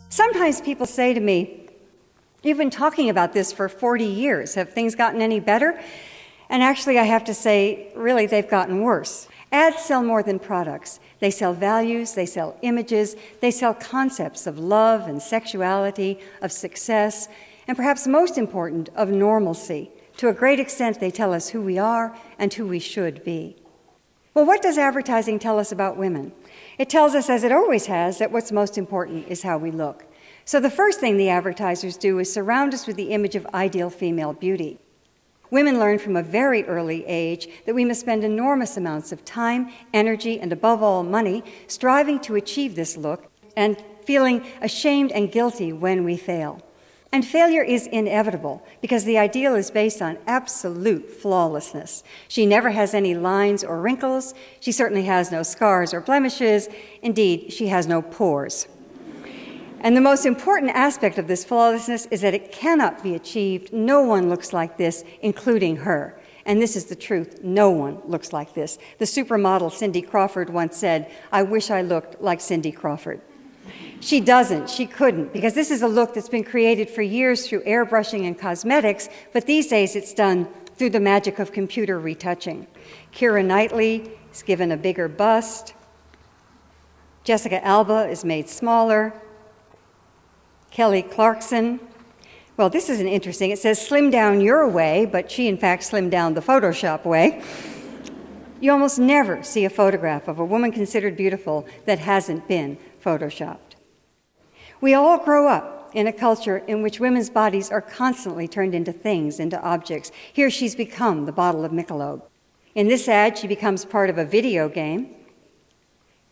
Sometimes people say to me, "You've been talking about this for 40 years. Have things gotten any better?" And actually, I have to say, really, they've gotten worse. Ads sell more than products. They sell values, they sell images, they sell concepts of love and sexuality, of success, and perhaps most important, of normalcy. To a great extent, they tell us who we are and who we should be. Well, what does advertising tell us about women? It tells us, as it always has, that what's most important is how we look. So the first thing the advertisers do is surround us with the image of ideal female beauty. Women learn from a very early age that we must spend enormous amounts of time, energy, and above all, money, striving to achieve this look and feeling ashamed and guilty when we fail. And failure is inevitable because the ideal is based on absolute flawlessness. She never has any lines or wrinkles. She certainly has no scars or blemishes. Indeed, she has no pores. And the most important aspect of this flawlessness is that it cannot be achieved. No one looks like this, including her. And this is the truth. No one looks like this. The supermodel Cindy Crawford once said, "I wish I looked like Cindy Crawford." She doesn't, she couldn't, because this is a look that's been created for years through airbrushing and cosmetics, but these days it's done through the magic of computer retouching. Keira Knightley is given a bigger bust. Jessica Alba is made smaller. Kelly Clarkson, well, this isn't interesting. It says slim down your way, but she in fact slimmed down the Photoshop way. You almost never see a photograph of a woman considered beautiful that hasn't been photoshopped. We all grow up in a culture in which women's bodies are constantly turned into things, into objects. Here she's become the bottle of Michelob. In this ad, she becomes part of a video game.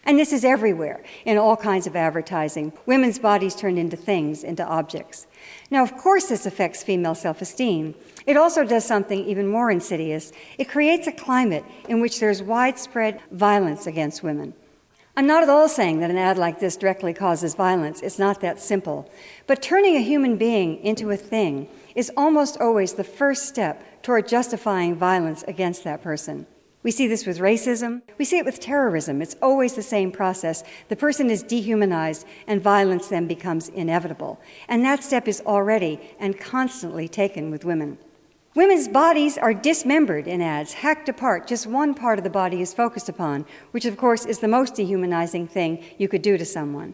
And this is everywhere, in all kinds of advertising. Women's bodies turned into things, into objects. Now, of course, this affects female self-esteem. It also does something even more insidious. It creates a climate in which there's widespread violence against women. I'm not at all saying that an ad like this directly causes violence. It's not that simple. But turning a human being into a thing is almost always the first step toward justifying violence against that person. We see this with racism. We see it with terrorism. It's always the same process. The person is dehumanized, and violence then becomes inevitable. And that step is already and constantly taken with women. Women's bodies are dismembered in ads, hacked apart. Just one part of the body is focused upon, which of course is the most dehumanizing thing you could do to someone.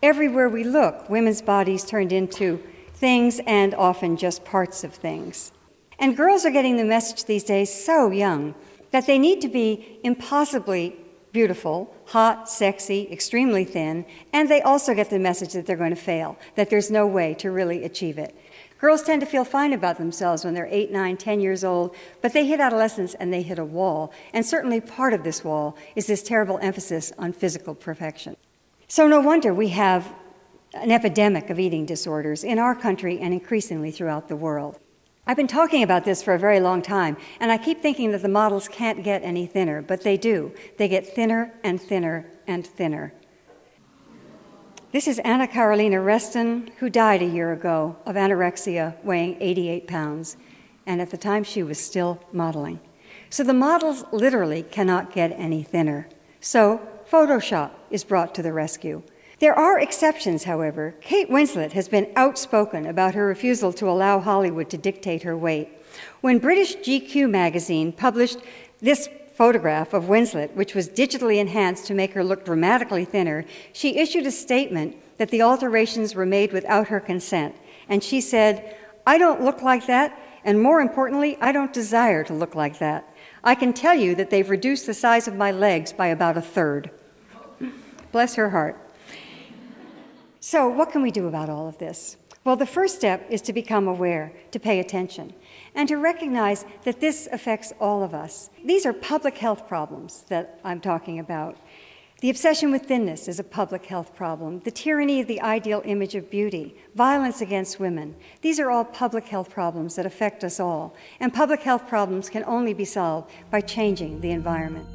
Everywhere we look, women's bodies turned into things and often just parts of things. And girls are getting the message these days so young that they need to be impossibly beautiful, hot, sexy, extremely thin, and they also get the message that they're going to fail, that there's no way to really achieve it. Girls tend to feel fine about themselves when they're 8, 9, 10 years old, but they hit adolescence and they hit a wall, and certainly part of this wall is this terrible emphasis on physical perfection. So no wonder we have an epidemic of eating disorders in our country and increasingly throughout the world. I've been talking about this for a very long time, and I keep thinking that the models can't get any thinner, but they do. They get thinner and thinner and thinner. This is Anna Carolina Reston, who died a year ago of anorexia, weighing 88 pounds, and at the time she was still modeling. So the models literally cannot get any thinner. So Photoshop is brought to the rescue. There are exceptions, however. Kate Winslet has been outspoken about her refusal to allow Hollywood to dictate her weight. When British GQ magazine published this photograph of Winslet, which was digitally enhanced to make her look dramatically thinner, she issued a statement that the alterations were made without her consent. And she said, "I don't look like that, and more importantly, I don't desire to look like that. I can tell you that they've reduced the size of my legs by about a third." Bless her heart. So what can we do about all of this? Well, the first step is to become aware, to pay attention, and to recognize that this affects all of us. These are public health problems that I'm talking about. The obsession with thinness is a public health problem. The tyranny of the ideal image of beauty, violence against women. These are all public health problems that affect us all, and public health problems can only be solved by changing the environment.